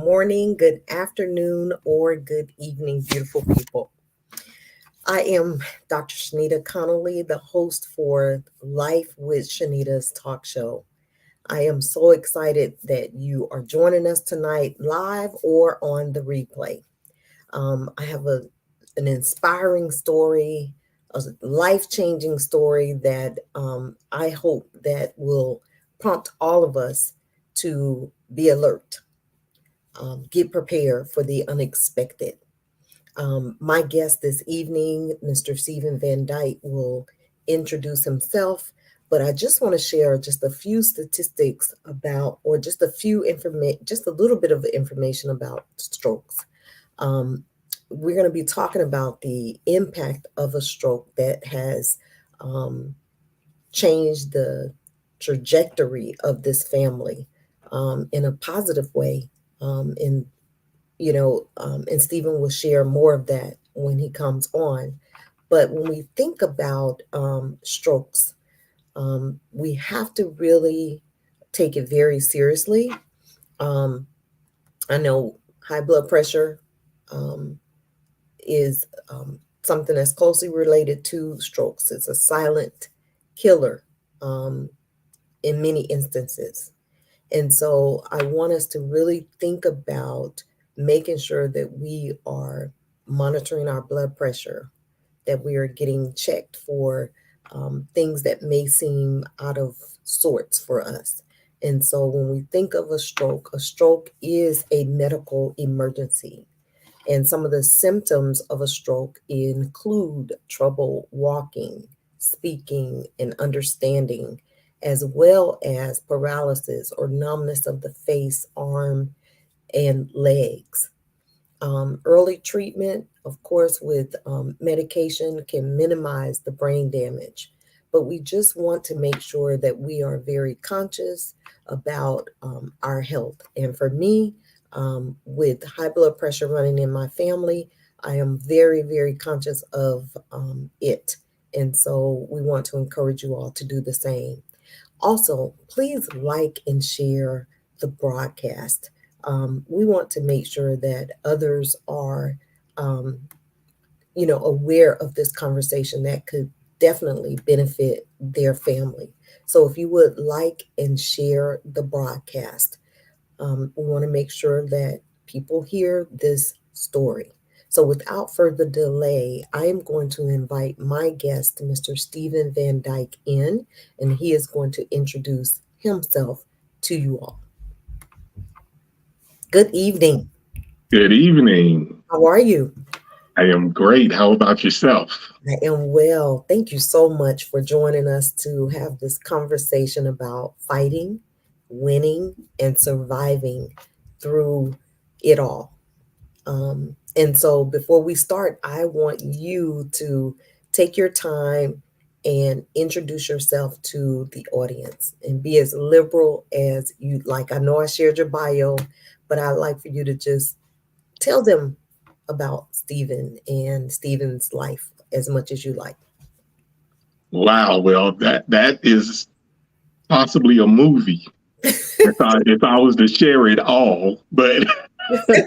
morning, good afternoon, or good evening, beautiful people. I am Dr. Shenita Connolly, the host for Life with Shenita's talk show. I am so excited that you are joining us tonight live or on the replay. I have an inspiring story, a life-changing story that I hope that will prompt all of us to be alert, get prepared for the unexpected. My guest this evening, Mr. Steven VanDyke, will introduce himself, but I just want to share just a few statistics about, or just a few information, just a little bit of information about strokes. We're going to be talking about the impact of a stroke that has changed the trajectory of this family in a positive way. And Stephen will share more of that when he comes on. But when we think about strokes, we have to really take it very seriously. I know high blood pressure is something that's closely related to strokes. It's a silent killer in many instances. And so I want us to really think about making sure that we are monitoring our blood pressure, that we are getting checked for things that may seem out of sorts for us. And so when we think of a stroke is a medical emergency. And some of the symptoms of a stroke include trouble walking, speaking, and understanding, as well as paralysis or numbness of the face, arm, and legs. Early treatment, of course, with medication can minimize the brain damage, but we just want to make sure that we are very conscious about our health. And for me, with high blood pressure running in my family, I am very, very conscious of it. And so we want to encourage you all to do the same. Also, please like and share the broadcast. We want to make sure that others are, aware of this conversation that could definitely benefit their family. So if you would like and share the broadcast, we want to make sure that people hear this story. So without further delay, I am going to invite my guest, Mr. Steven VanDyke, in, and he is going to introduce himself to you all. Good evening. Good evening. How are you? I am great. How about yourself? I am well. Thank you so much for joining us to have this conversation about fighting, winning, and surviving through it all. And so before we start, I want you to take your time and introduce yourself to the audience and be as liberal as you'd like. I know I shared your bio, but I'd like for you to just tell them about Steven and Steven's life as much as you like. Wow. Well, that is possibly a movie if I was to share it all, but we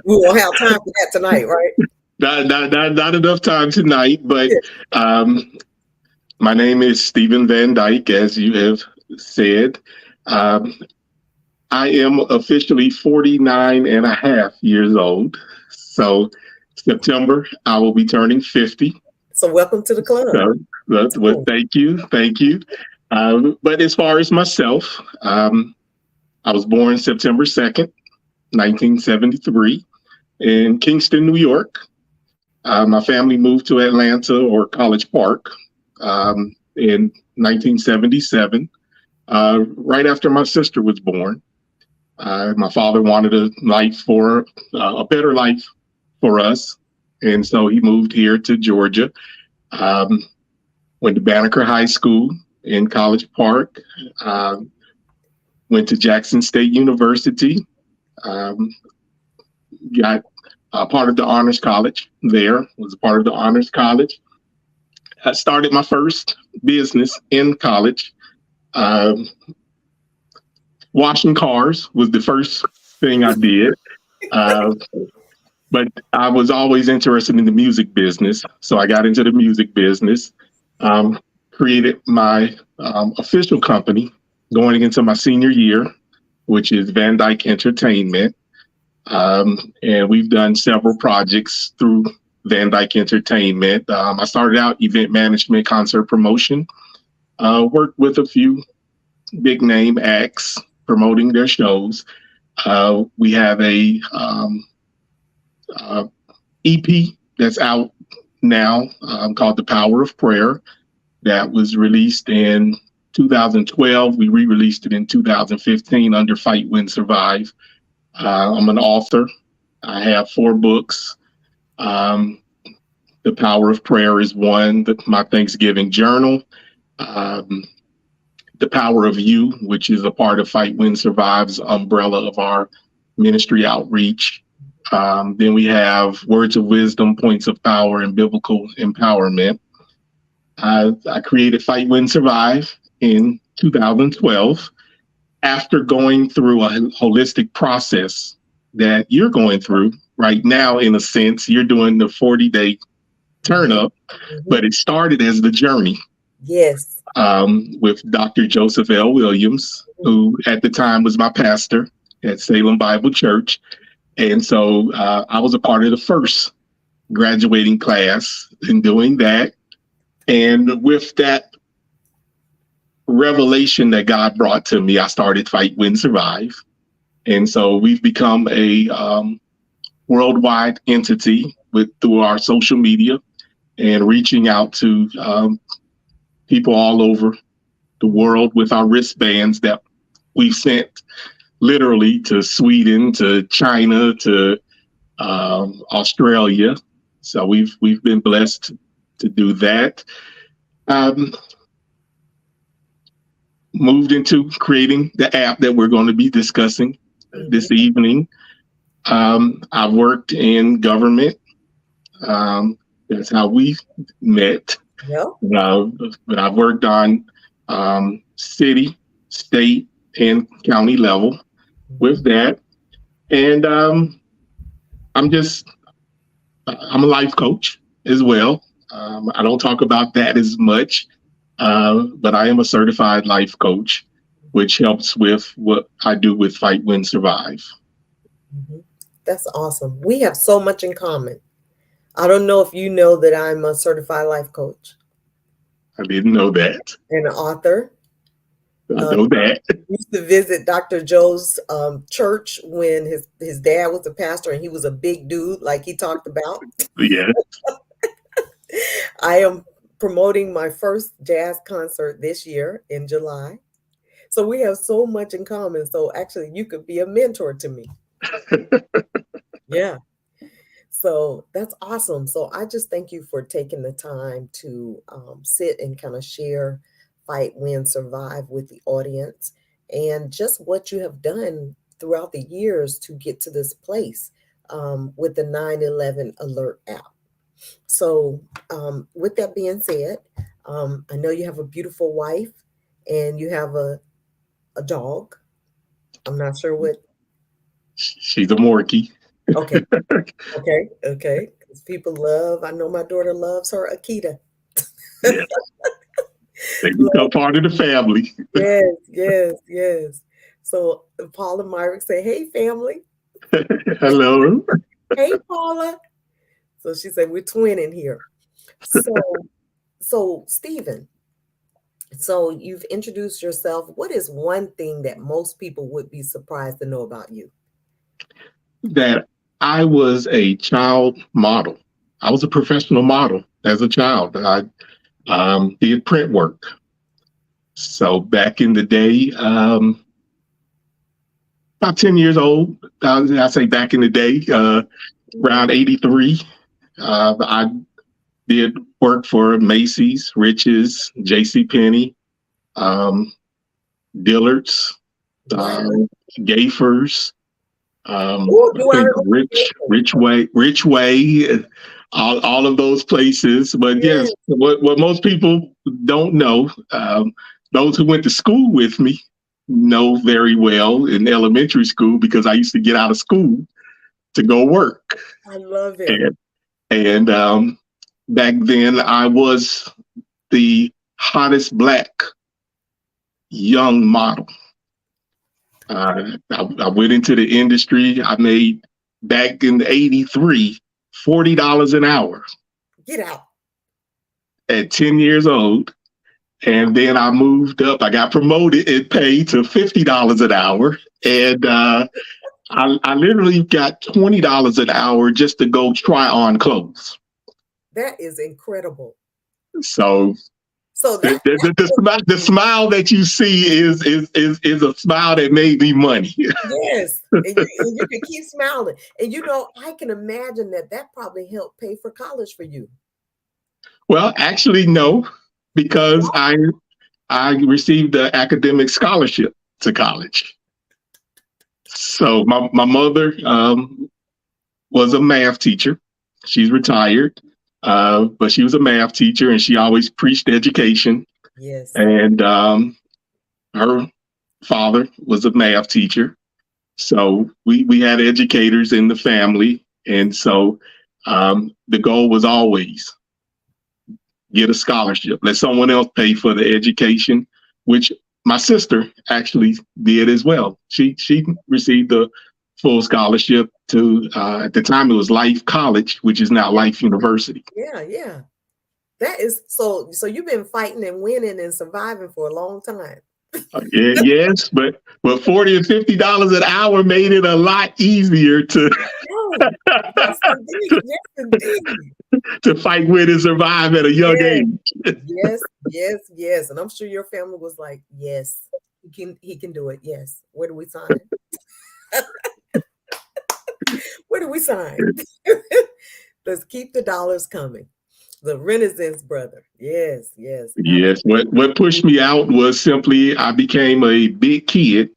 won't have time for that tonight, right? Not enough time tonight, but my name is Steven VanDyke, as you have said. I am officially 49 and a half years old. So September, I will be turning 50. So welcome to the club. Well, thank you. But as far as myself, I was born September 2nd, 1973 in Kingston, New York. My family moved to Atlanta or College Park in 1977, right after my sister was born. My father wanted a better life for us, and so he moved here to Georgia. Went to Banneker High School in College Park. Went to Jackson State University. Got part of the Honors College there. Was a part of the Honors College. I started my first business in college. Washing cars was the first thing I did. Uh, but I was always interested in the music business. So I got into the music business, um, created my official company going into my senior year, which is VanDyke Entertainment. And we've done several projects through VanDyke Entertainment. I started out event management, concert promotion, worked with a few big name acts promoting their shows. We have a uh, EP that's out now called The Power of Prayer that was released in 2012. We re-released it in 2015 under Fight, Win, Survive. I'm an author. I have 4 books. Um, the Power of Prayer is one, my Thanksgiving journal. Um, the Power of You, which is a part of Fight, Win, Survive's umbrella of our ministry outreach. Then we have Words of Wisdom, Points of Power, and Biblical Empowerment. I created Fight, Win, Survive in 2012 after going through a holistic process that you're going through right now. In a sense, you're doing the 40-day turn up, but it started as the journey. Yes. With Dr. Joseph L. Williams, who at the time was my pastor at Salem Bible Church. And so I was a part of the first graduating class in doing that. And with that revelation that God brought to me, I started Fight, Win, Survive. And so we've become a worldwide entity through our social media and reaching out to people all over the world with our wristbands that we've sent literally to Sweden, to China, to Australia. So we've been blessed to do that. Moved into creating the app that we're going to be discussing this evening. I've worked in government. That's how we met. Yep. But I've worked on city, state, and county level with that. And I'm a life coach as well. I don't talk about that as much, but I am a certified life coach, which helps with what I do with Fight, Win, Survive. That's awesome. We have so much in common. I don't know if you know that I'm a certified life coach. I didn't know that. And an author. I know that. Used to visit Dr. Joe's church when his dad was a pastor and he was a big dude like he talked about. Yeah. I am promoting my first jazz concert this year in July. So we have so much in common. So actually you could be a mentor to me. Yeah. So that's awesome. So I just thank you for taking the time to sit and kind of share Fight, Win, Survive with the audience and just what you have done throughout the years to get to this place with the 9/11 Alert app. So with that being said, I know you have a beautiful wife and you have a dog. I'm not sure what. She's a Morkie. Okay. Okay. Because people I know my daughter loves her Akita. Yeah. They become part of the family. Yes. So Paula Myrick say, "Hey, family." Hello. Hey, Paula. So she said, "We're twinning here." So Steven, so you've introduced yourself. What is one thing that most people would be surprised to know about you? That I was a child model. I was a professional model as a child. I did print work. So back in the day, about 10 years old, I say back in the day, around 83, I did work for Macy's, Rich's, JCPenney, Dillard's, Gaffer's, Rich Way, all of those places. But yes, what most people don't know, those who went to school with me, know very well in elementary school because I used to get out of school to go work. I love it. And back then, I was the hottest black young model. I went into the industry. I made back in '83 $40 an hour Get out. at 10 years old. And then I moved up. I got promoted and paid to $50 an hour. And I literally got $20 an hour just to go try on clothes. That is incredible. So that the smile that you see is a smile that made me money. Yes, and you can keep smiling. And I can imagine that probably helped pay for college for you. Well, actually, no, because I received an academic scholarship to college. So my mother was a math teacher. She's retired. But she was a math teacher and she always preached education. Yes. And her father was a math teacher. So we had educators in the family. And so the goal was always get a scholarship, let someone else pay for the education, which my sister actually did as well. She received the full scholarship to, at the time it was Life College, which is now Life University. Yeah. That is so you've been fighting and winning and surviving for a long time. Yes, but $40 and $50 an hour made it a lot easier to yes, indeed. To fight with and survive at a young age. Yes. And I'm sure your family was like, yes, he can do it. Yes. Where do we sign? Where do we sign? Let's keep the dollars coming. The Renaissance brother. Yes. Yes. What pushed me out was simply I became a big kid.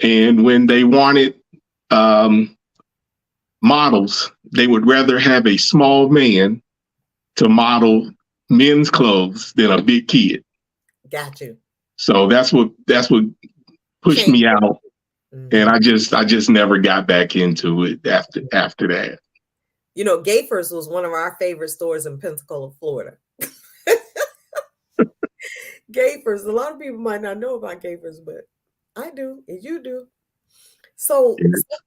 And when they wanted models, they would rather have a small man to model men's clothes than a big kid. Got you. So that's what pushed me out. Mm-hmm. And I just never got back into it after that. Gayfers was one of our favorite stores in Pensacola, Florida. Gayfers, a lot of people might not know about Gayfers, but I do, and you do. So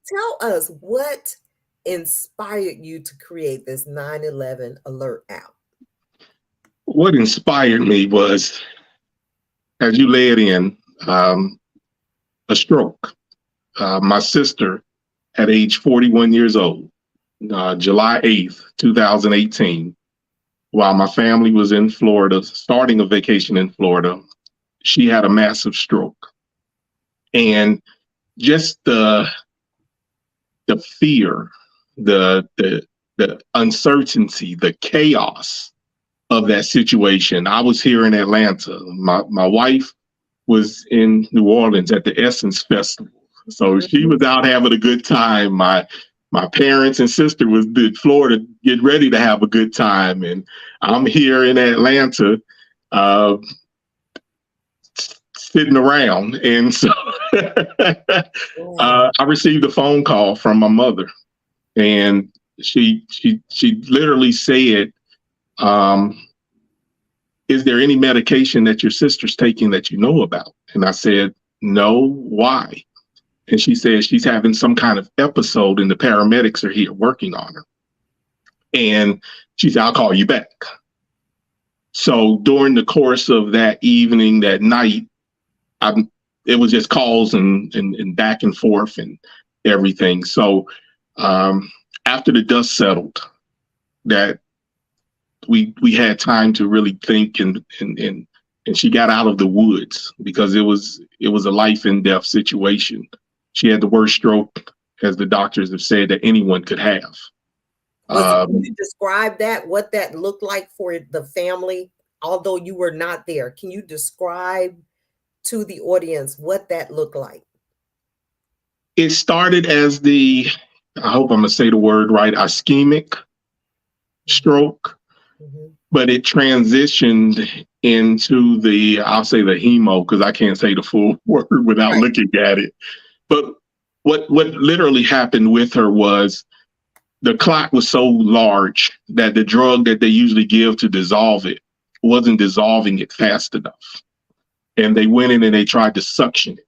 tell us what inspired you to create this 9/11 alert app. What inspired me was, as you led in, a stroke. My sister, at age 41 years old, July 8th, 2018, while my family was in Florida, starting a vacation in Florida, she had a massive stroke. And just the fear, the uncertainty, the chaos of that situation. I was here in Atlanta. My wife was in New Orleans at the Essence Festival. So she was out having a good time. My parents and sister was in Florida getting ready to have a good time. And I'm here in Atlanta sitting around. And so I received a phone call from my mother. And she literally said, is there any medication that your sister's taking that you know about? And I said, no, why? And she said she's having some kind of episode and the paramedics are here working on her. And she said, I'll call you back. So during the course of that evening, that night, it was just calls and back and forth and everything. So after the dust settled, that we had time to really think and she got out of the woods because it was a life and death situation. She had the worst stroke, as the doctors have said, that anyone could have. Can you describe what that looked like for the family, although you were not there? Can you describe to the audience what that looked like? It started as I hope I'm going to say the word right, ischemic stroke, but it transitioned into I'll say the hemo, because I can't say the full word without Right. looking at it. But what literally happened with her was the clot was so large that the drug that they usually give to dissolve it wasn't dissolving it fast enough. And they went in and they tried to suction it.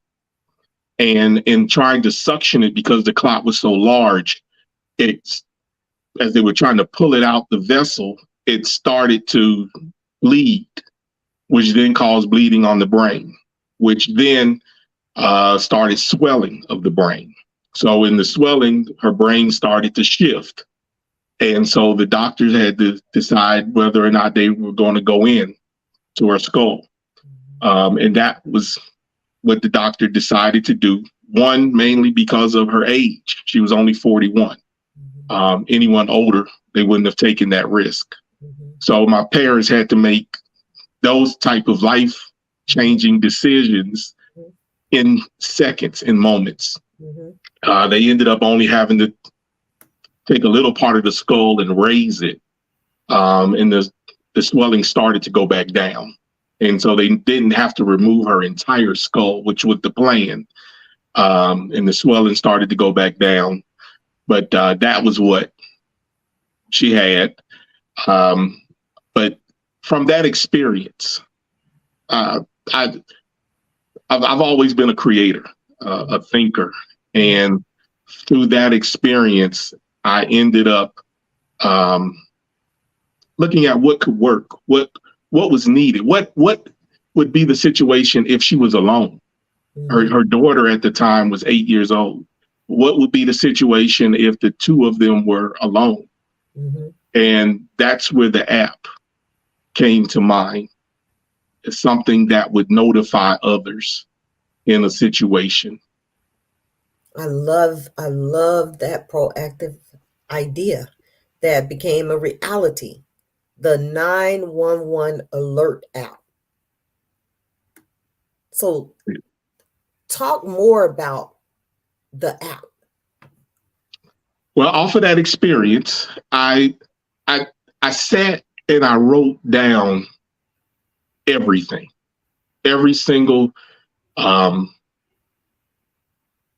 And in trying to suction it, because the clot was so large, it's, as they were trying to pull it out the vessel, it started to bleed, which then caused bleeding on the brain, which then started swelling of the brain. So in the swelling, her brain started to shift. And so the doctors had to decide whether or not they were going to go in to her skull. And that was what the doctor decided to do. One, mainly because of her age. She was only 41. Anyone older, they wouldn't have taken that risk. So my parents had to make those type of life-changing decisions in seconds, in moments. They ended up only having to take a little part of the skull and raise it. And the swelling started to go back down. And so they didn't have to remove her entire skull, which was the plan. And the swelling started to go back down. But that was what she had. But from that experience, I've always been a creator, a thinker. And through that experience, I ended up looking at what could work, what was needed, what would be the situation if she was alone. Her daughter at the time was 8 years old. What would be the situation if the two of them were alone? And that's where the app came to mind. It's something that would notify others in a situation. I love that proactive idea that became a reality. The 911 alert app. So talk more about the app. Well, off of that experience, I sat and I wrote down everything, every single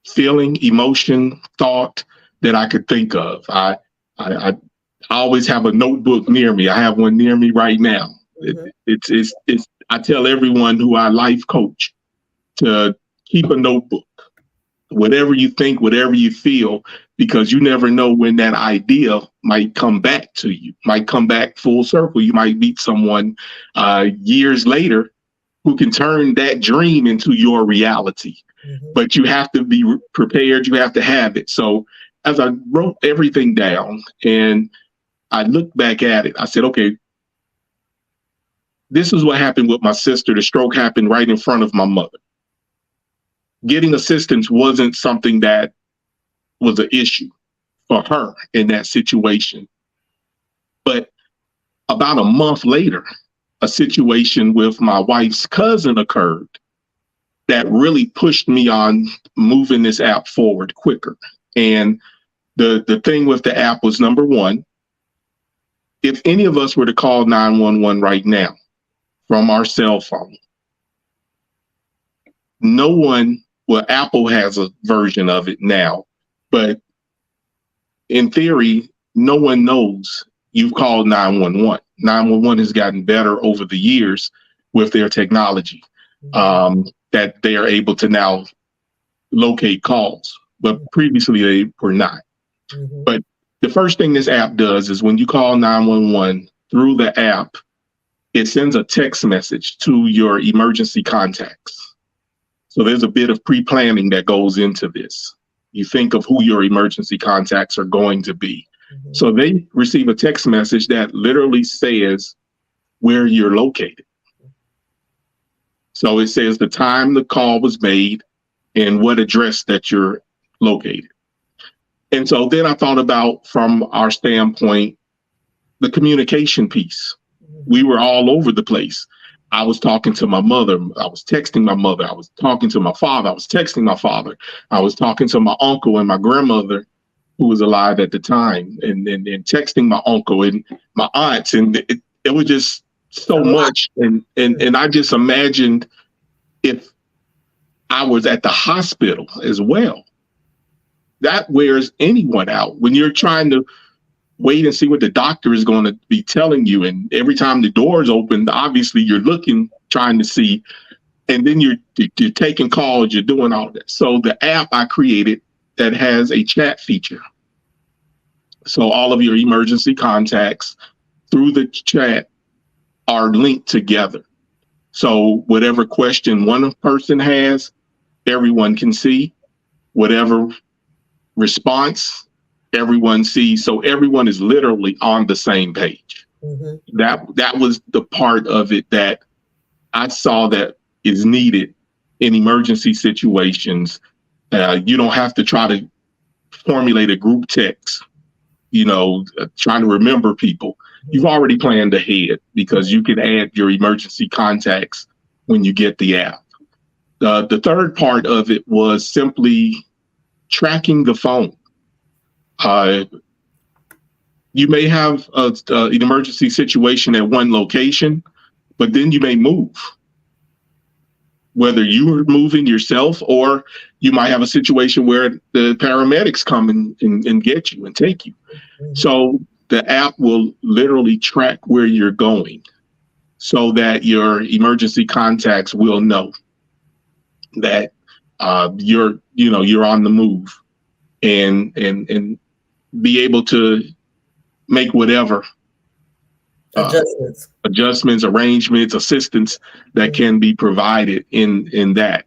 feeling, emotion, thought that I could think of. I always have a notebook near me. I have one near me right now. It's I tell everyone who I life coach to keep a notebook. Whatever you think, whatever you feel, because you never know when that idea might come back to you, might come back full circle. You might meet someone years later who can turn that dream into your reality. But you have to be prepared. You have to have it. So as I wrote everything down and I looked back at it, I said, okay, this is what happened with my sister. The stroke happened right in front of my mother. Getting assistance wasn't something that was an issue for her in that situation. But about a month later, a situation with my wife's cousin occurred that really pushed me on moving this app forward quicker. And the thing with the app was, number one, if any of us were to call 911 right now from our cell phone, no one, well, Apple has a version of it now, but in theory, no one knows you've called 911. 911 has gotten better over the years with their technology, that they are able to now locate calls, but previously they were not. But the first thing this app does is when you call 911 through the app, it sends a text message to your emergency contacts. So there's a bit of pre-planning that goes into this. You think of who your emergency contacts are going to be. So they receive a text message that literally says where you're located. So it says the time the call was made and what address that you're located. And so then I thought about, from our standpoint, the communication piece. We were all over the place. I was talking to my mother. I was texting my mother. I was talking to my father. I was texting my father. I was talking to my uncle and my grandmother, who was alive at the time, and texting my uncle and my aunts. And it was just so A lot. much. And I just imagined if I was at the hospital as well. That wears anyone out when you're trying to wait and see what the doctor is going to be telling you. And every time the doors open, obviously you're looking, trying to see, and then you're taking calls, you're doing all that. So the app I created that has a chat feature. So all of your emergency contacts through the chat are linked together. So whatever question one person has, everyone can see. Whatever response, everyone sees. So everyone is literally on the same page. Mm-hmm. That was the part of it that I saw that is needed in emergency situations. You don't have to try to formulate a group text, trying to remember people. You've already planned ahead because you can add your emergency contacts when you get the app. The third part of it was simply tracking the phone. You may have an emergency situation at one location, but then you may move. Whether you are moving yourself or you might have a situation where the paramedics come and get you and take you. Mm-hmm. So the app will literally track where you're going so that your emergency contacts will know that you're on the move and be able to make whatever adjustments, arrangements, assistance that can be provided in that.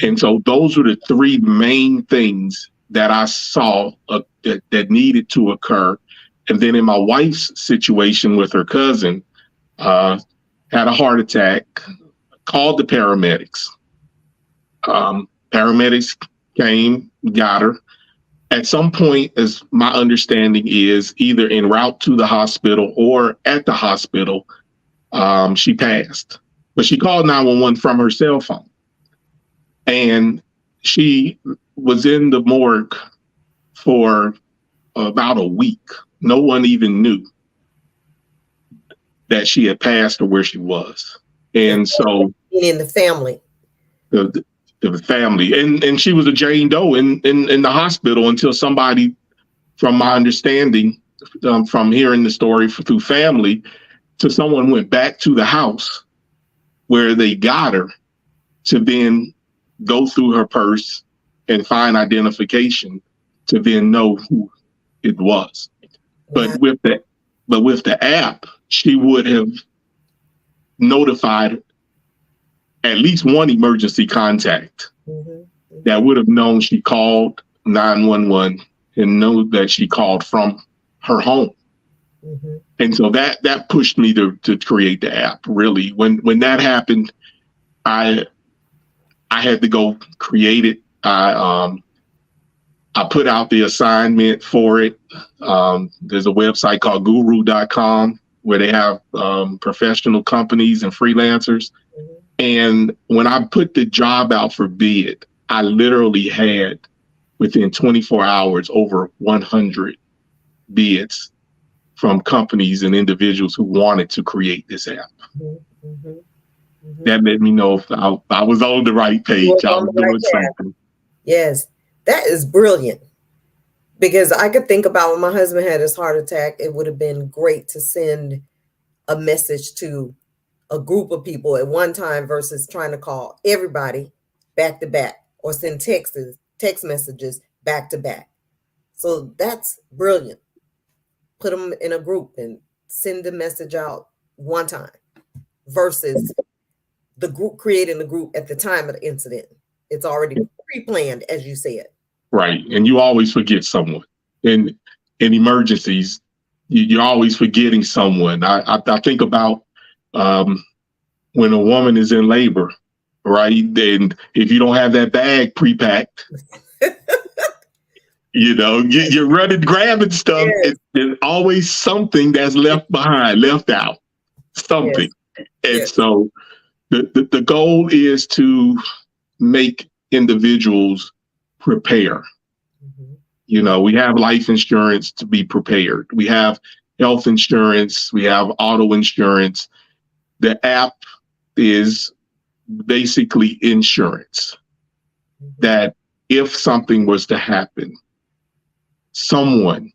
And so those were the three main things that I saw that needed to occur. And then in my wife's situation with her cousin, had a heart attack, called the paramedics. Paramedics came, got her. At some point, as my understanding is, either en route to the hospital or at the hospital, she passed. But she called 911 from her cell phone. And she was in the morgue for about a week. No one even knew that she had passed or where she was. And so in the family. The family. And she was a Jane Doe in the hospital until somebody, from my understanding, from hearing the story through family, to someone went back to the house where they got her to then go through her purse and find identification to then know who it was. But with the app, she would have notified at least one emergency contact that would have known she called 911 and know that she called from her home. And so that pushed me to create the app. Really, when that happened, I had to go create it. I put out the assignment for it. There's a website called guru.com where they have professional companies and freelancers. And when I put the job out for bid, I literally had, within 24 hours, over 100 bids from companies and individuals who wanted to create this app. That let me know if I was on the right page. I was doing something. Yes, that is brilliant. Because I could think about when my husband had his heart attack, it would have been great to send a message to a group of people at one time versus trying to call everybody back to back or send text messages back to back. So that's brilliant. Put them in a group and send the message out one time versus the group creating the group at the time of the incident. It's already pre-planned, as you said. Right. And you always forget someone. In emergencies, you're always forgetting someone. I think about when a woman is in labor, right? Then if you don't have that bag pre-packed, you're running, grabbing stuff. Yes. There's always something that's left behind, left out, something. Yes. And so the goal is to make individuals prepare. We have life insurance to be prepared. We have health insurance. We have auto insurance. the app is basically insurance, that if something was to happen, someone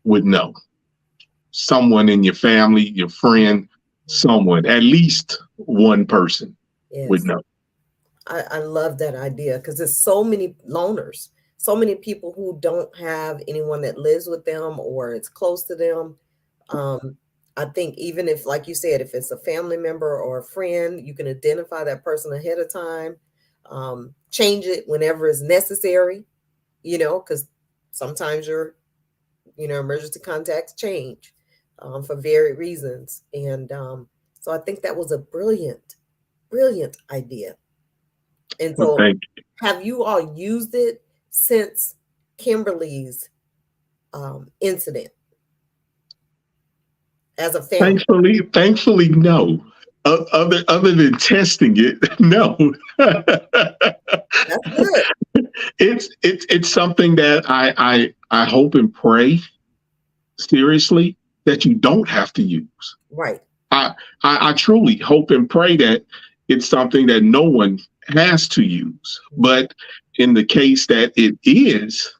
would know. Someone in your family, your friend, someone, at least one person would Yes. know. I love that idea because there's so many loners, so many people who don't have anyone that lives with them or it's close to them. I think even if, like you said, if it's a family member or a friend, you can identify that person ahead of time, change it whenever it's necessary, because sometimes your, emergency contacts change for varied reasons. And so I think that was a brilliant, brilliant idea. And Well, so, thank you. have you all used it since Kimberly's incident as a family? Thankfully, no. Other than testing it, no. That's good. It's something that I hope and pray seriously that you don't have to use. Right. I truly hope and pray that it's something that no one has to use. But in the case that it is,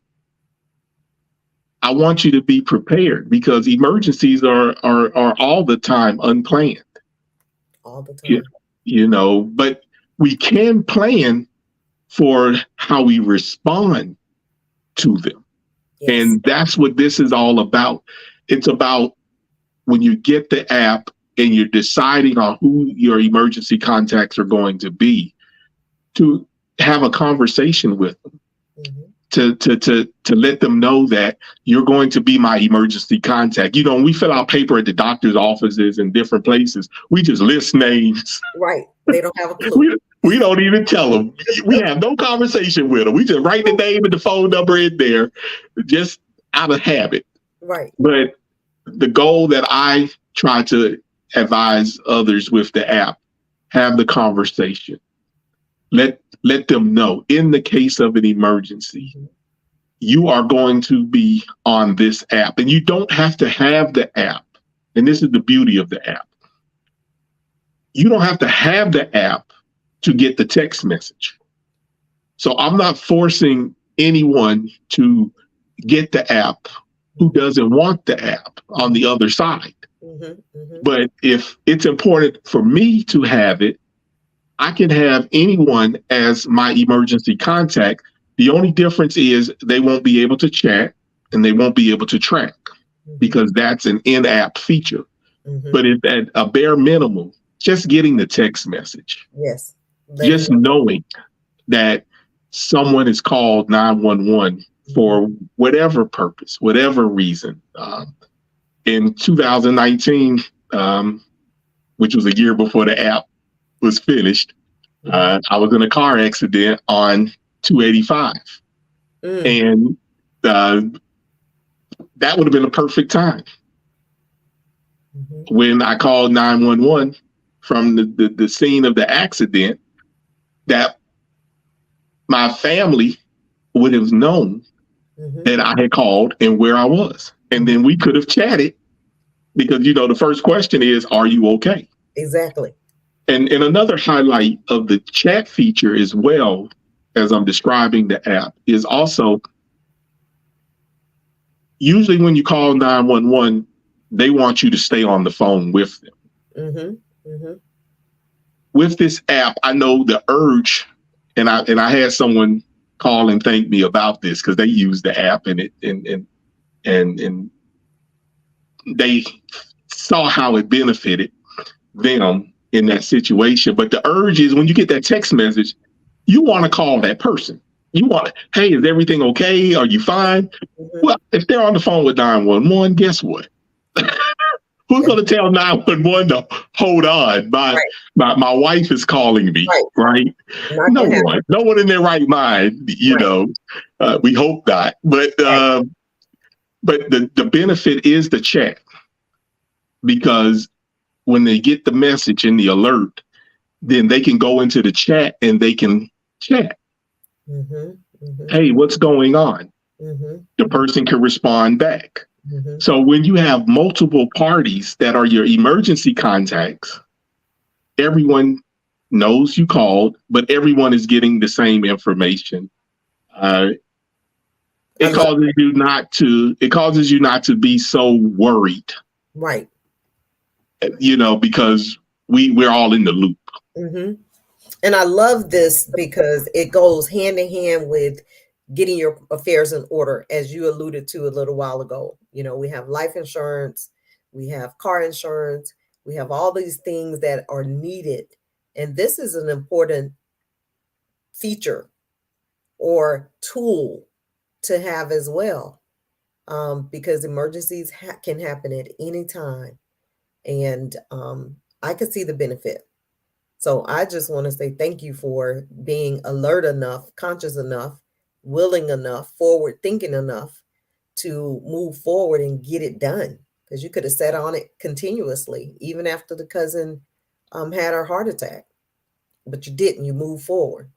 I want you to be prepared, because emergencies are all the time unplanned. All the time. But we can plan for how we respond to them. Yes. And that's what this is all about. It's about when you get the app and you're deciding on who your emergency contacts are going to be, to have a conversation with them, to let them know that you're going to be my emergency contact. We fill out paper at the doctor's offices and different places. We just list names. Right. They don't have a clue. We don't even tell them. We have no conversation with them. We just write the name and the phone number in there, just out of habit. Right. But the goal that I try to advise others with the app, have the conversation. Let them know, in the case of an emergency, you are going to be on this app, and you don't have to have the app. And this is the beauty of the app. You don't have to have the app to get the text message. So I'm not forcing anyone to get the app who doesn't want the app on the other side. But if it's important for me to have it, I can have anyone as my emergency contact. The only difference is they won't be able to chat and they won't be able to track, because that's an in-app feature. But if at a bare minimum, just getting the text message. Yes. Just knowing that someone has called 911 for whatever purpose, whatever reason. In 2019, which was a year before the app was finished, I was in a car accident on 285. And that would have been a perfect time. When I called 911 from the scene of the accident, that my family would have known that I had called and where I was. And then we could have chatted, because, the first question is, are you okay? Exactly. And another highlight of the chat feature, as well as I'm describing the app, is also, usually when you call 911, they want you to stay on the phone with them. With this app, I know the urge, and I had someone call and thank me about this, because they use the app and they saw how it benefited them in that situation. But the urge is, when you get that text message, you want to call that person. You want, hey, is everything okay? Are you fine? Well, if they're on the phone with 911, guess what? Who's going to tell 911 to hold on? My wife is calling me, right? No one in their right mind, we hope not. But the benefit is the chat, because when they get the message and the alert, then they can go into the chat and they can chat. Hey, what's going on? The person can respond back. So when you have multiple parties that are your emergency contacts, everyone knows you called, but everyone is getting the same information. It causes you not to. It causes you not to be so worried, right. Because we're all in the loop. Mm-hmm. And I love this because it goes hand in hand with getting your affairs in order, as you alluded to a little while ago. We have life insurance, we have car insurance, we have all these things that are needed. And this is an important feature or tool to have as well, because emergencies can happen at any time. And I could see the benefit. So I just want to say thank you for being alert enough, conscious enough, willing enough, forward thinking enough to move forward and get it done. Because you could have sat on it continuously, even after the cousin had her heart attack, but you didn't. You moved forward.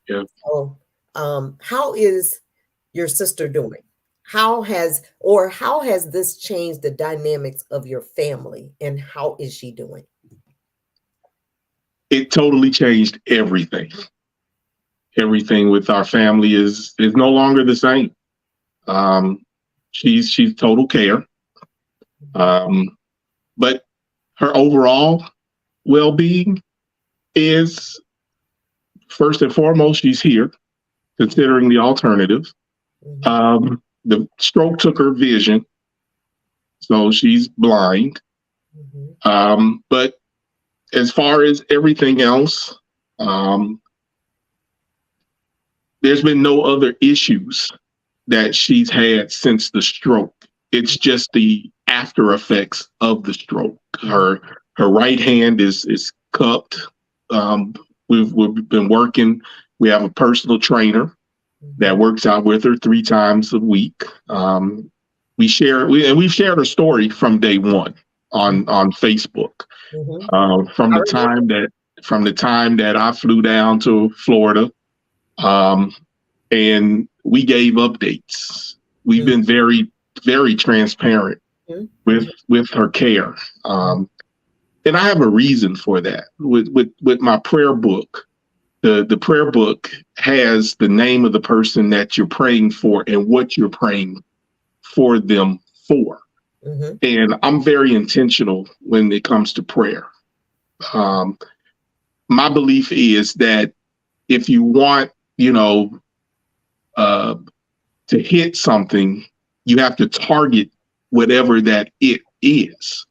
Yeah. So, how is your sister doing? How has this changed the dynamics of your family, and how is she doing? It totally changed everything. Everything with our family is no longer the same. She's total care. But her overall well-being is, first and foremost, she's here, considering the alternative. Mm-hmm. The stroke took her vision, so she's blind. Mm-hmm. But as far as everything else, there's been no other issues that she's had since the stroke. It's just the after effects of the stroke. Her right hand is cupped. We've been working. We have a personal trainer that works out with her 3 times a week. We've shared her story from day one on Facebook. Mm-hmm. From the time that I flew down to Florida, and we gave updates. We've been very, very transparent with her care, and I have a reason for that. With my prayer book, the prayer book has the name of the person that you're praying for and what you're praying for them for. Mm-hmm. And I'm very intentional when it comes to prayer. My belief is that if you want, to hit something, you have to target whatever that it is.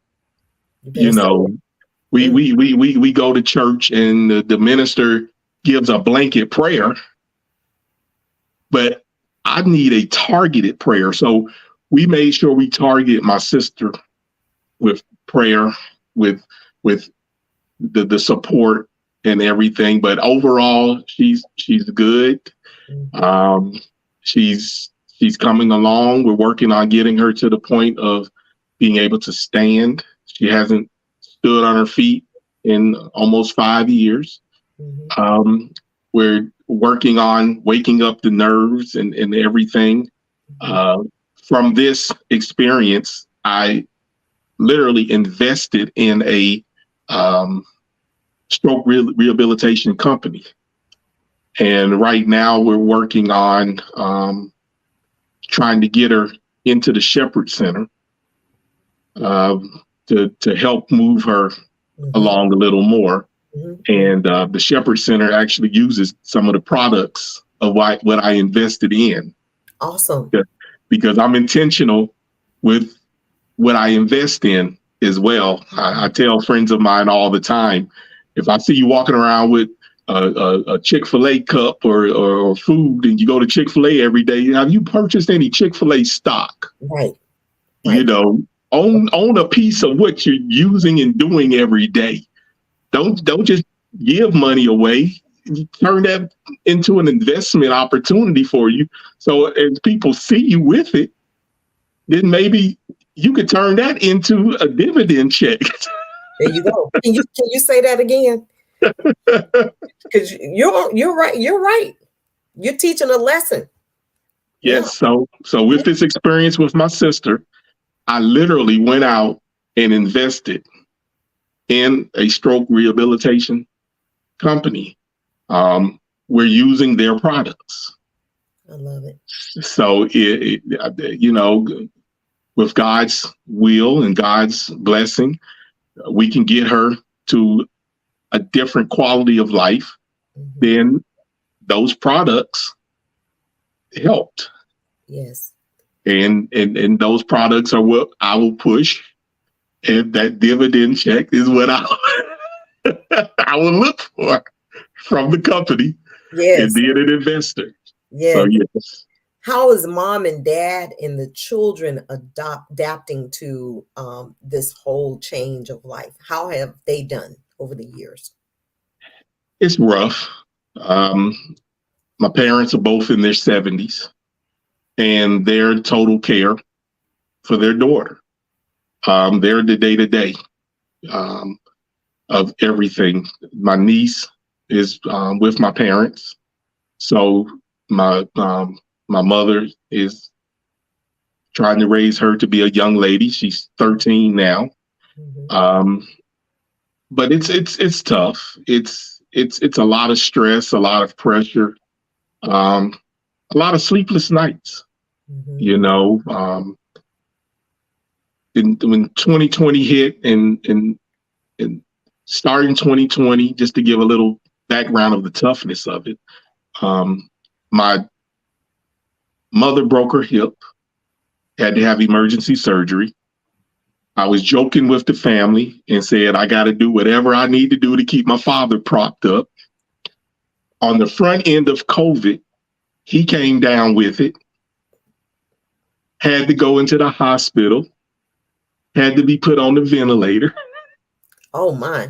We go to church and the minister gives a blanket prayer, but I need a targeted prayer. So we made sure we target my sister with prayer, with the support and everything. But overall, she's good. She's coming along. We're working on getting her to the point of being able to stand. She hasn't stood on her feet in almost 5 years. Mm-hmm. We're working on waking up the nerves and everything. From this experience, I literally invested in a stroke rehabilitation company. And right now we're working on trying to get her into the Shepherd Center to help move her along a little more. And the Shepherd Center actually uses some of the products of what I invested in. Awesome. Because I'm intentional with what I invest in as well. I tell friends of mine all the time, if I see you walking around with a Chick-fil-A cup or food, and you go to Chick-fil-A every day, have you purchased any Chick-fil-A stock? Right. Own a piece of what you're using and doing every day. Don't just give money away. Turn that into an investment opportunity for you. So as people see you with it, then maybe you could turn that into a dividend check. There you go. Can you say that again? Because you're right. You're right. You're teaching a lesson. Yes. Yeah. So with this experience with my sister, I literally went out and invested in a stroke rehabilitation company. We're using their products. I love it. So, with God's will and God's blessing, we can get her to a different quality of life. Mm-hmm. Then those products helped. Yes. And those products are what I will push. And that dividend check is what I will look for from the company. Yes. And being an investor. Yes. So, yes. How is mom and dad and the children adapting to this whole change of life? How have they done over the years? It's rough. My parents are both in their 70s, and they're in total care for their daughter. They're the day-to-day of everything. My niece is with my parents. So my mother is trying to raise her to be a young lady. She's 13 now. Mm-hmm. But it's tough. It's a lot of stress, a lot of pressure, a lot of sleepless nights. Mm-hmm. When 2020 hit and starting 2020, just to give a little background of the toughness of it, my mother broke her hip, had to have emergency surgery. I was joking with the family and said, I got to do whatever I need to do to keep my father propped up. On the front end of COVID, he came down with it, had to go into the hospital, had to be put on the ventilator. Oh, my.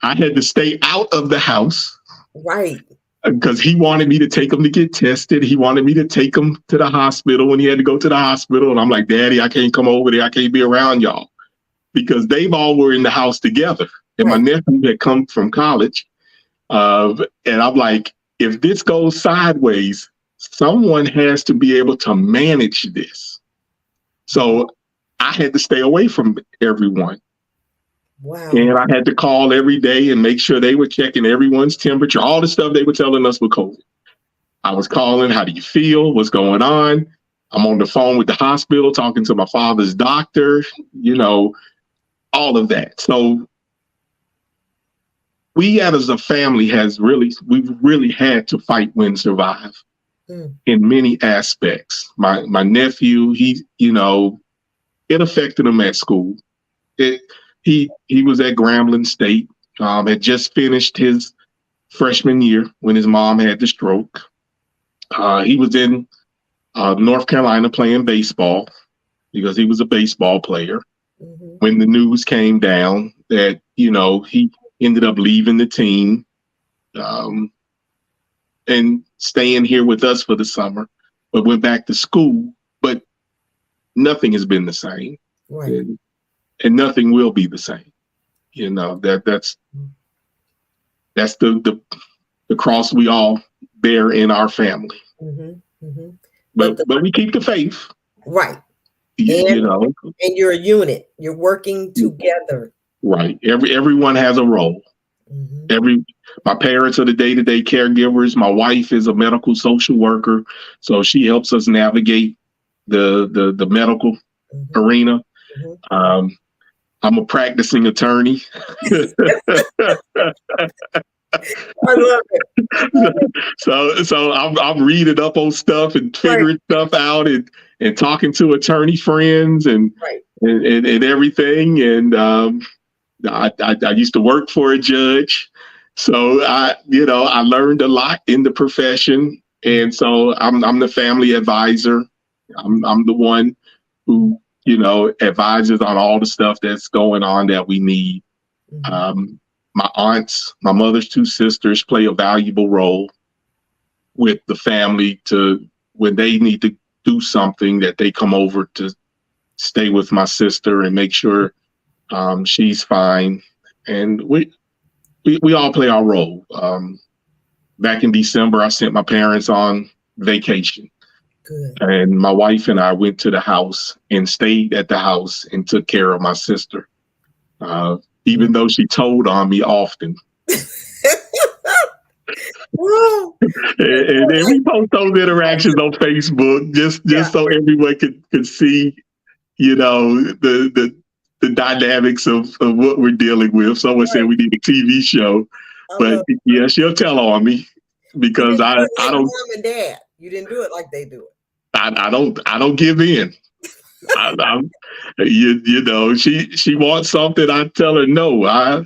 I had to stay out of the house. Right. Because he wanted me to take him to get tested. He wanted me to take him to the hospital when he had to go to the hospital. And I'm like, Daddy, I can't come over there. I can't be around y'all. Because they all were in the house together. And my nephew had come from college. And I'm like, if this goes sideways, someone has to be able to manage this. So I had to stay away from everyone. Wow. And I had to call every day and make sure they were checking everyone's temperature, all the stuff they were telling us with COVID. I was calling, how do you feel? What's going on? I'm on the phone with the hospital talking to my father's doctor, all of that. So we as a family we've really had to fight, win, survive in many aspects. My nephew, it affected him at school. He was at Grambling State, had just finished his freshman year when his mom had the stroke. He was in North Carolina playing baseball because he was a baseball player. Mm-hmm. When the news came down that, he ended up leaving the team and staying here with us for the summer, but went back to school. But nothing has been the same. Right. And nothing will be the same. That's the cross we all bear in our family. Mm-hmm. Mm-hmm. But we keep the faith. Right. And you're a unit. You're working together. Right. Everyone has a role. Mm-hmm. My parents are the day-to-day caregivers. My wife is a medical social worker, so she helps us navigate the medical arena. Mm-hmm. I'm a practicing attorney. I love it. So I'm reading up on stuff and figuring stuff out and talking to attorney friends and everything. And I used to work for a judge, so I learned a lot in the profession. And so I'm the family advisor. I'm the one who advises on all the stuff that's going on that we need. Mm-hmm. My aunts, my mother's two sisters play a valuable role with the family when they need to do something, that they come over to stay with my sister and make sure she's fine. And we all play our role. Back in December, I sent my parents on vacation. Good. And my wife and I went to the house and stayed at the house and took care of my sister even though she told on me often. And then we post those interactions on Facebook just so everyone could see, the dynamics of what we're dealing with. Someone said we need a TV show, but yeah, she'll tell on me because I don't. Mom and dad, you didn't do it like they do it. I don't give in. She wants something. I tell her no.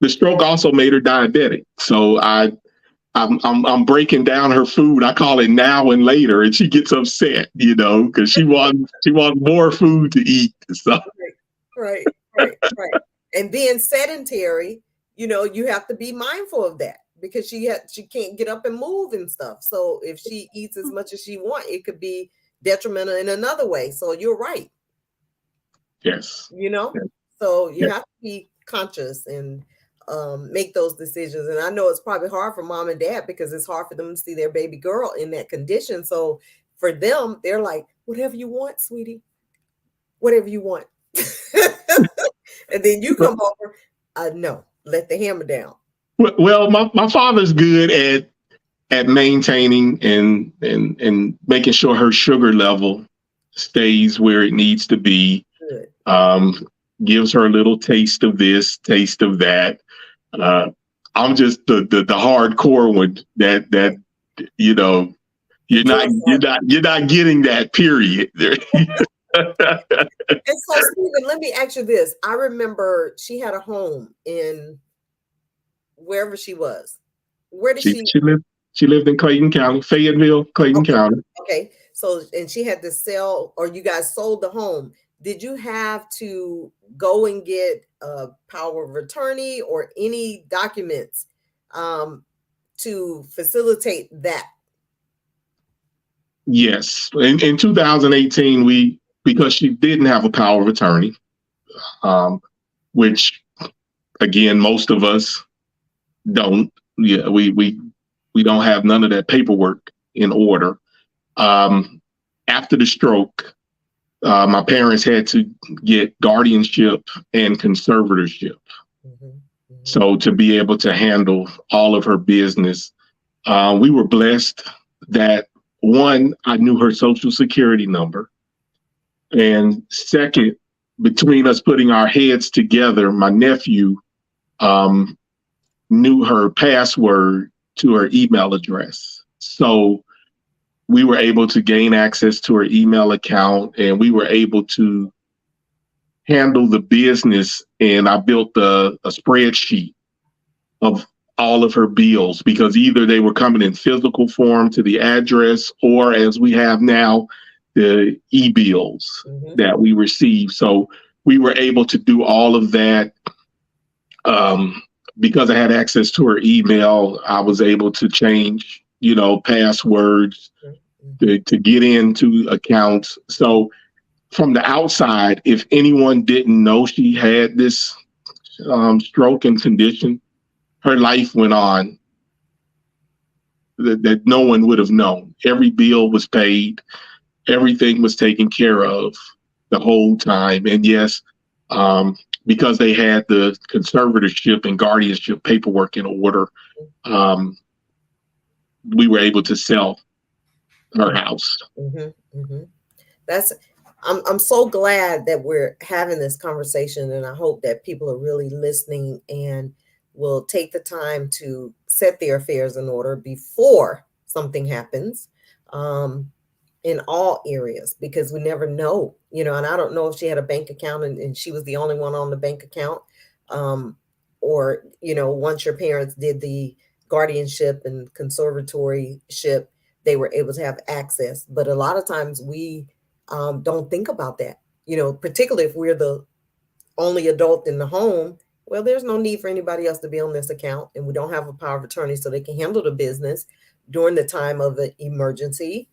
The stroke also made her diabetic, so I'm breaking down her food. I call it now and later, and she gets upset, because she wants more food to eat. So right. And being sedentary, you have to be mindful of that because she can't get up and move and stuff. So if she eats as much as she wants, it could be detrimental in another way. So you're right. Yes. So you have to be conscious and make those decisions. And I know it's probably hard for mom and dad because it's hard for them to see their baby girl in that condition. So for them, they're like, whatever you want, sweetie, whatever you want. And then you come over, no, let the hammer down. Well, my father's good at maintaining and making sure her sugar level stays where it needs to be. Good. Gives her a little taste of this, taste of that. I'm just the hardcore one that you're not getting that, period. And so, Steven, let me ask you this. I remember she had a home in wherever she was. Where did she live? She lived in Clayton County, Fayetteville, Clayton County. Okay. So, and she had to sell, or you guys sold the home. Did you have to go and get a power of attorney or any documents to facilitate that? Yes. In 2018, because she didn't have a power of attorney, which, again, most of us don't. Yeah, we don't have none of that paperwork in order. After the stroke, my parents had to get guardianship and conservatorship. So to be able to handle all of her business, we were blessed that, one, I knew her social security number. And second, between us putting our heads together, my nephew knew her password to her email address. So we were able to gain access to her email account, and we were able to handle the business. And I built a spreadsheet of all of her bills because either they were coming in physical form to the address, or as we have now, the e-bills that we receive. So we were able to do all of that. Because I had access to her email, I was able to change, passwords to get into accounts. So from the outside, if anyone didn't know she had this stroke and condition, her life went on that no one would have known. Every bill was paid. Everything was taken care of the whole time. And yes, because they had the conservatorship and guardianship paperwork in order, we were able to sell her house. I'm so glad that we're having this conversation, and I hope that people are really listening and will take the time to set their affairs in order before something happens. In all areas, because we never know, and I don't know if she had a bank account and she was the only one on the bank account, or, once your parents did the guardianship and conservatorship, they were able to have access. But a lot of times we don't think about that, particularly if we're the only adult in the home. Well, there's no need for anybody else to be on this account, and we don't have a power of attorney so they can handle the business during the time of an emergency.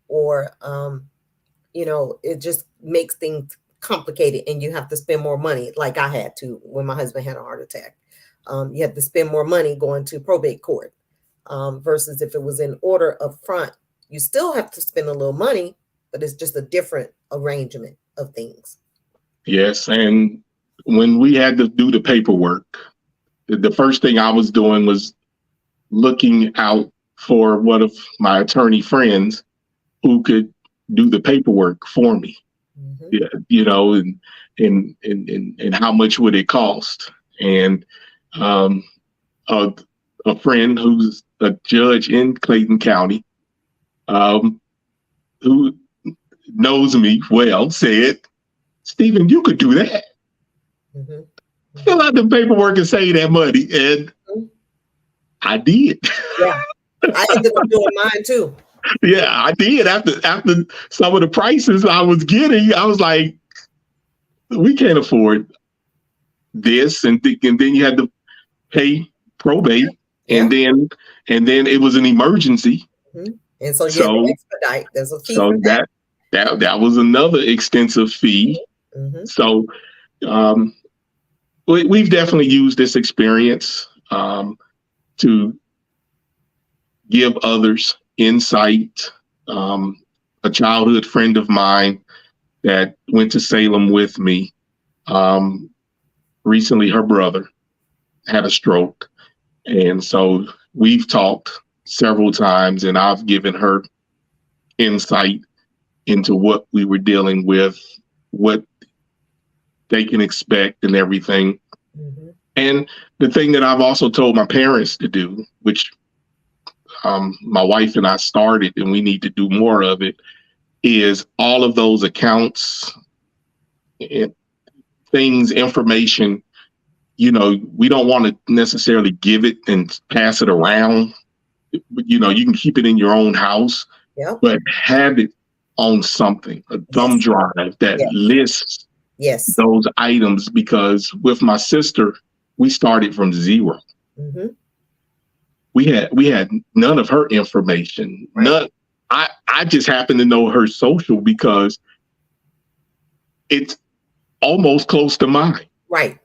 Or, it just makes things complicated, and you have to spend more money, like I had to when my husband had a heart attack. You have to spend more money going to probate court versus if it was in order up front. You still have to spend a little money, but it's just a different arrangement of things. Yes, and when we had to do the paperwork, the first thing I was doing was looking out for one of my attorney friends who could do the paperwork for me. Mm-hmm. Yeah, and how much would it cost? And um, a, a friend who's a judge in Clayton County, um, who knows me well, said, "Steven, you could do that. Mm-hmm. Fill out the paperwork and save that money." And Mm-hmm. I did. Yeah, I ended up doing mine too. Yeah, I did. After some of the prices I was getting, I was like, we can't afford this, and then you had to pay probate, Yeah. and then it was an emergency. Mm-hmm. And so you had to So expedite. There's a fee so for that. that was another extensive fee. Mm-hmm. So um, we've definitely used this experience to give others insight. A childhood friend of mine that went to Salem with me, recently her brother had a stroke. And so we've talked several times, and I've given her insight into what we were dealing with, what they can expect, and everything. Mm-hmm. And the thing that I've also told my parents to do, which my wife and I started, and we need to do more of it, is all of those accounts and things, information, we don't want to necessarily give it and pass it around. You can keep it in your own house, Yep. but have it on something, a thumb Yes. drive that Yes. lists Yes. those items. Because with my sister, we started from zero. Mm-hmm. We had none of her information. Right. None. I just happen to know her social because it's almost close to mine. Right.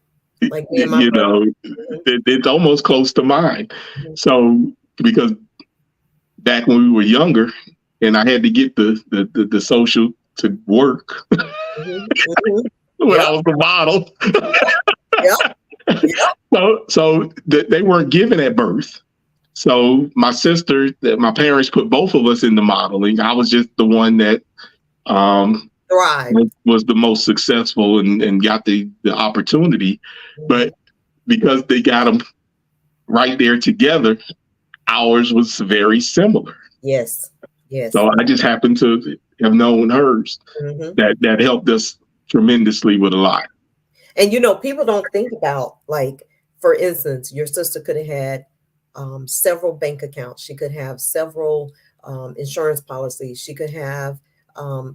Like me and my brother. Mm-hmm. It's almost close to mine. Mm-hmm. So because back when we were younger, and I had to get the social to work Mm-hmm. Mm-hmm. when Yep. I was the model. Yep. Yep. So they weren't given at birth. So my sister, my parents put both of us in the modeling. I was just the one that Thrive. was the most successful and got the opportunity. Mm-hmm. But because they got them right there together, ours was very similar. Yes. Yes. So I just happened to have known hers. Mm-hmm. That helped us tremendously with a lot. And people don't think about, like, for instance, your sister could have had several bank accounts. She could have several insurance policies. She could have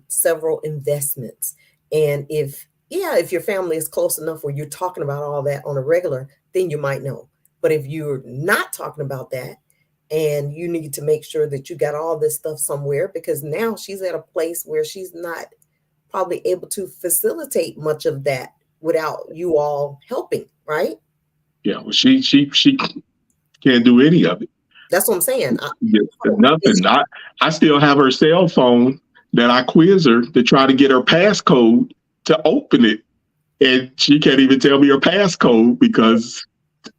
several investments. And if your family is close enough where you're talking about all that on a regular, then you might know. But if you're not talking about that, and you need to make sure that you got all this stuff somewhere, because now she's at a place where she's not probably able to facilitate much of that without you all helping, right? Yeah, well, she can't do any of it. That's what I'm saying. Nothing. I still have her cell phone that I quiz her to try to get her passcode to open it, and she can't even tell me her passcode because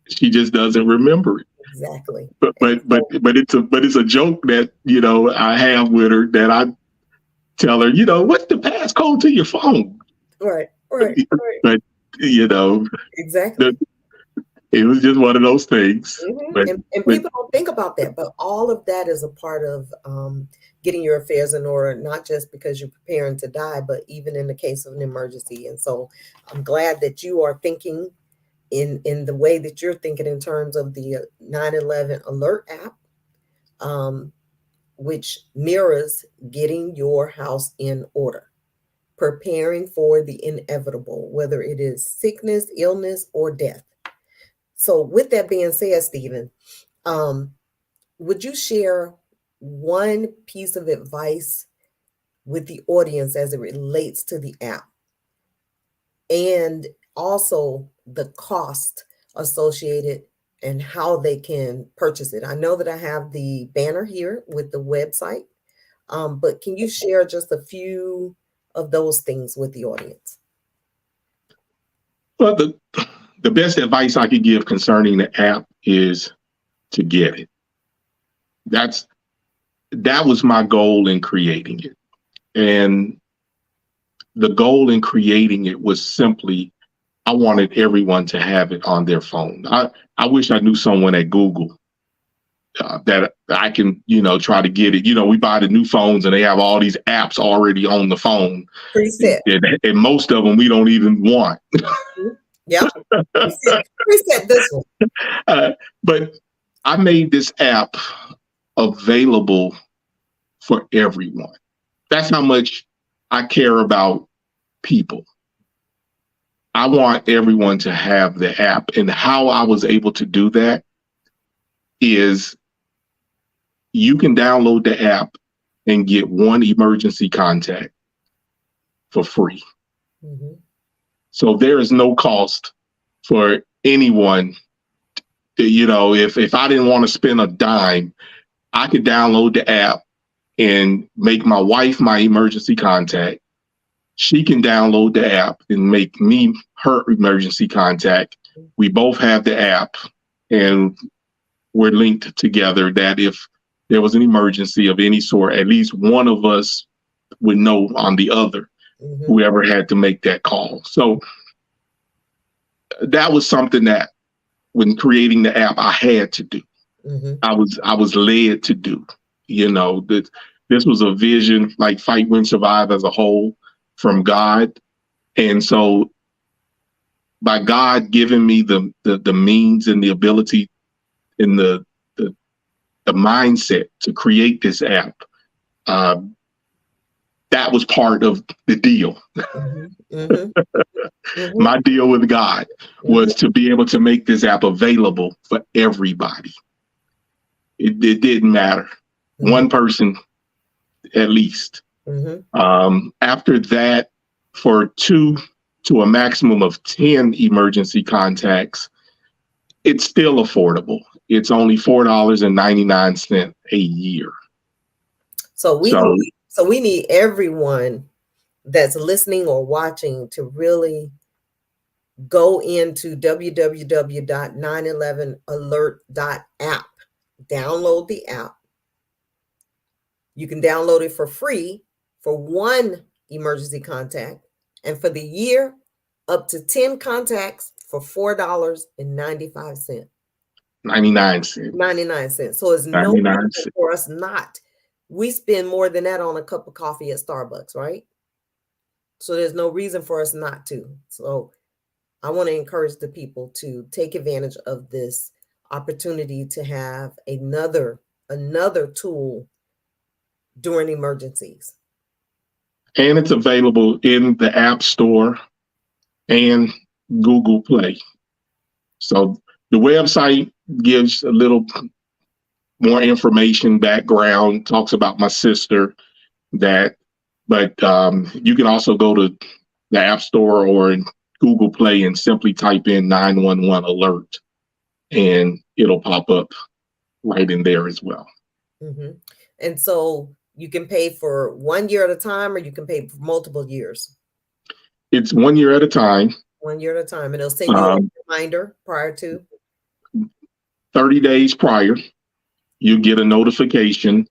she just doesn't remember it. Exactly. But it's a joke that I have with her, that I tell her, what's the passcode to your phone? Right. But exactly. It was just one of those things. Mm-hmm. And people don't think about that, but all of that is a part of getting your affairs in order, not just because you're preparing to die, but even in the case of an emergency. And so I'm glad that you are thinking in the way that you're thinking in terms of the 9/11 alert app, which mirrors getting your house in order, preparing for the inevitable, whether it is sickness, illness, or death. So with that being said, Steven, would you share one piece of advice with the audience as it relates to the app, and also the cost associated and how they can purchase it? I know that I have the banner here with the website, but can you share just a few of those things with the audience? Well, the best advice I could give concerning the app is to get it. That was my goal in creating it. And the goal in creating it was simply, I wanted everyone to have it on their phone. I wish I knew someone at Google that I can, try to get it. We buy the new phones and they have all these apps already on the phone. Preset. And most of them we don't even want. Yep. Preset this one. But I made this app available for everyone. That's how much I care about people. I want everyone to have the app. And how I was able to do that is you can download the app and get one emergency contact for free. Mm-hmm. So there is no cost for anyone. If I didn't want to spend a dime, I could download the app and make my wife my emergency contact. She can download the app and make me her emergency contact. We both have the app and we're linked together that if there was an emergency of any sort, at least one of us would know on the other, mm-hmm. whoever had to make that call. So that was something that when creating the app, I had to do. Mm-hmm. I was led to do, that this was a vision like Fight, Win, Survive as a whole from God. And so by God giving me the means and the ability and the mindset to create this app, that was part of the deal. Mm-hmm. Mm-hmm. My deal with God was to be able to make this app available for everybody. It didn't matter. Mm-hmm. One person at least. Mm-hmm. After that, for 2 to a maximum of 10 emergency contacts, it's still affordable. It's only $4.99 a year. So we need everyone that's listening or watching to really go into www.911alert.app. Download the app. You can download it for free for one emergency contact, and for the year, up to 10 contacts for $4.95. 99 cents. 99 cents. So it's no reason for us not. We spend more than that on a cup of coffee at Starbucks, right? So there's no reason for us not to. So I want to encourage the people to take advantage of this opportunity to have another tool during emergencies. And it's available in the App Store and Google Play. So the website gives a little more information, background, talks about my sister, but you can also go to the App Store or in Google Play and simply type in 911 alert and it'll pop up right in there as well. Mm-hmm. And so you can pay for 1 year at a time, or you can pay for multiple years. It's 1 year at a time. 1 year at a time. And it'll send you a reminder prior to 30 days prior. You get a notification.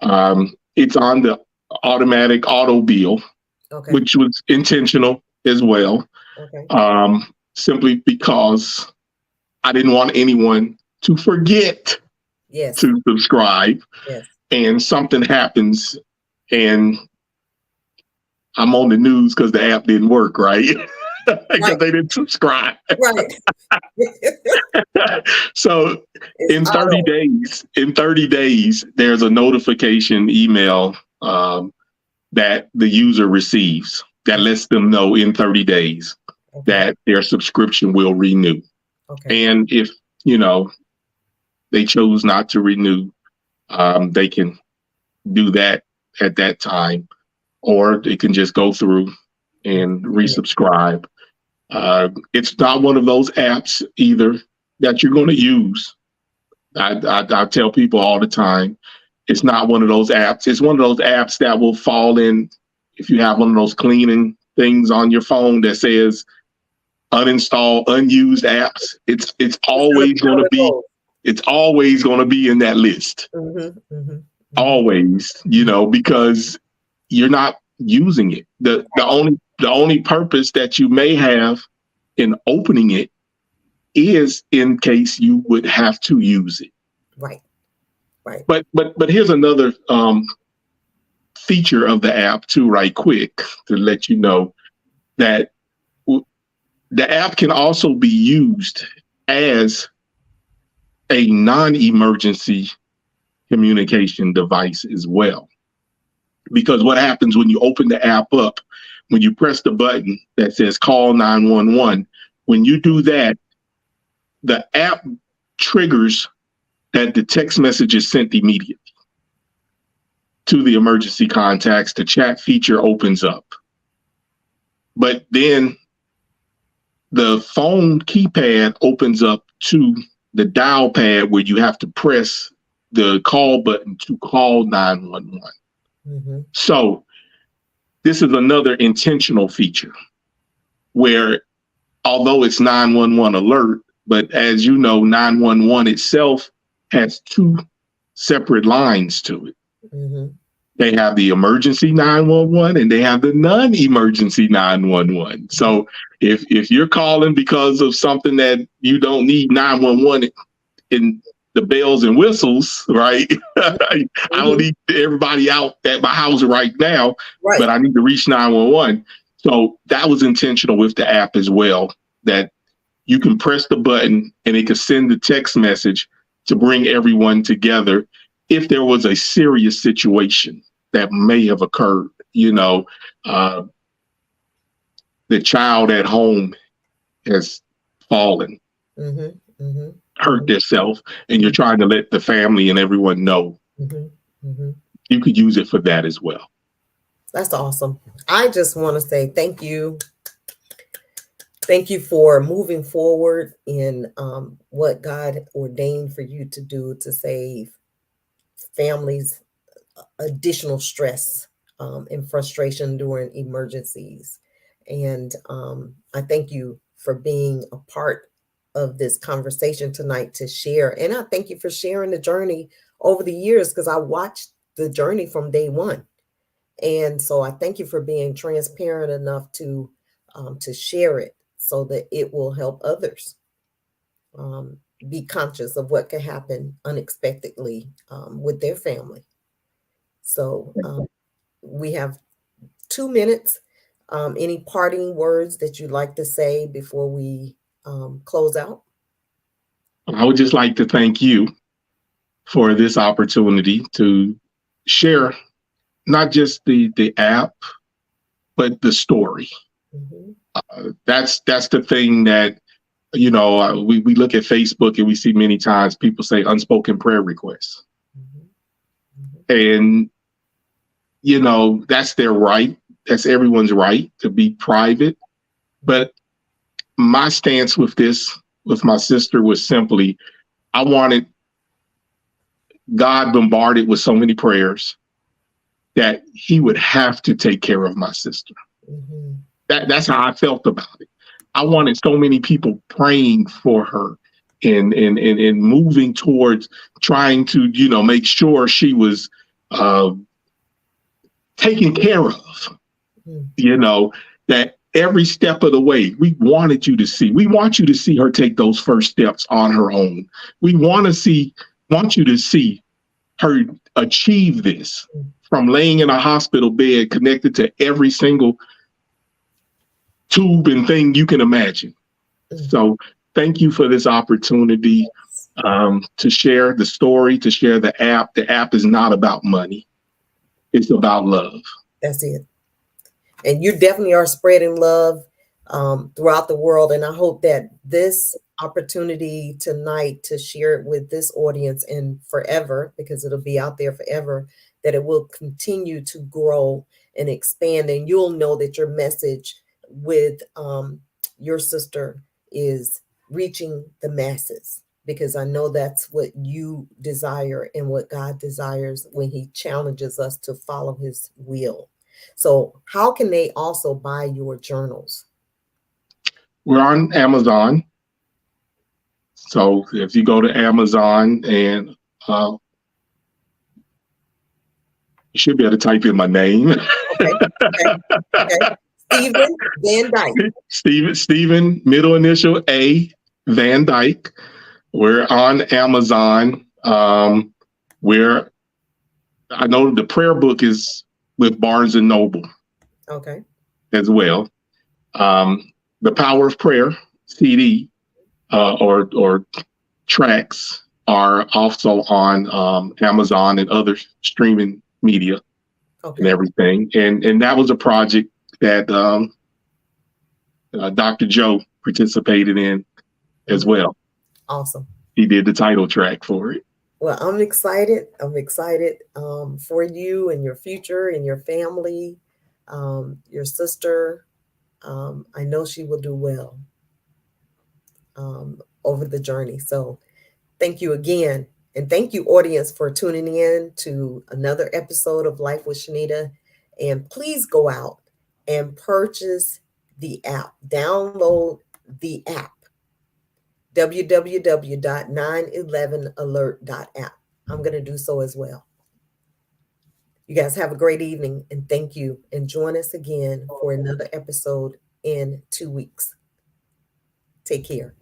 It's on the automatic auto bill, okay, which was intentional as well. Okay. Simply because I didn't want anyone to forget to subscribe. Yes. And something happens and I'm on the news because the app didn't work, right? Because they didn't subscribe. Right. So in 30 days, there's a notification email that the user receives that lets them know in 30 days that their subscription will renew. Okay. And if, they chose not to renew, they can do that at that time, or they can just go through and resubscribe. It's not one of those apps either that you're going to use. I tell people all the time, it's not one of those apps. It's one of those apps that will fall in if you have one of those cleaning things on your phone that says uninstall unused apps. It's always going to be in that list. Always, because you're not using it. The only purpose that you may have in opening it is in case you would have to use it. Right. But here's another feature of the app too, right quick, to let you know that the app can also be used as a non-emergency communication device as well. Because what happens when you open the app up, when you press the button that says call 911, when you do that, the app triggers that the text message is sent immediately to the emergency contacts. The chat feature opens up. But then the phone keypad opens up to the dial pad where you have to press the call button to call 911. So this is another intentional feature where, although it's 911 alert, but as you know, 911 itself has two separate lines to it. They have the emergency 911 and they have the non-emergency 911. So if you're calling because of something that you don't need 911 in the bells and whistles, right? I don't need everybody out at my house right now, but I need to reach 911. So that was intentional with the app as well, that you can press the button and it can send the text message to bring everyone together if there was a serious situation that may have occurred. The child at home has fallen, hurt themselves, and you're trying to let the family and everyone know. You could use it for that as well. That's awesome. I just want to say thank you. Thank you for moving forward in what God ordained for you to do to save families additional stress and frustration during emergencies. And I thank you for being a part of this conversation tonight to share. And I thank you for sharing the journey over the years, because I watched the journey from day one. And so I thank you for being transparent enough to share it so that it will help others be conscious of what can happen unexpectedly with their family. So we have 2 minutes. Any parting words that you'd like to say before we close out? I would just like to thank you for this opportunity to share not just the app, but the story. That's the thing that, we look at Facebook and we see many times people say unspoken prayer requests. And, that's their right. That's everyone's right to be private. But my stance with this, with my sister, was simply, I wanted God bombarded with so many prayers that he would have to take care of my sister. That's how I felt about it. I wanted so many people praying for her and moving towards trying to, make sure she was taken care of, that every step of the way. We want you to see her take those first steps on her own. We want you to see her achieve this, from laying in a hospital bed connected to every single tube and thing you can imagine. So thank you for this opportunity to share the story, to share the app. The app is not about money. It's about love. That's it. And you definitely are spreading love throughout the world. And I hope that this opportunity tonight to share it with this audience and forever, because it'll be out there forever, that it will continue to grow and expand. And you'll know that your message with your sister is reaching the masses, because I know that's what you desire and what God desires when he challenges us to follow his will. So how can they also buy your journals? We're on Amazon. So if you go to Amazon and you should be able to type in my name. Okay. Steven VanDyke. Steven, middle initial A, VanDyke. We're on Amazon. We're I know the prayer book is with Barnes and Noble. Okay. As well. The Power of Prayer CD or tracks are also on Amazon and other streaming media and everything. And that was a project that Dr. Joe participated in as well. Awesome. He did the title track for it. Well, I'm excited. I'm excited for you and your future and your family, your sister. I know she will do well over the journey. So thank you again. And thank you, audience, for tuning in to another episode of Life with Shenita. And please go out and purchase the app. Download the app. www.911alert.app. I'm going to do so as well. You guys have a great evening and thank you. And join us again for another episode in 2 weeks. Take care.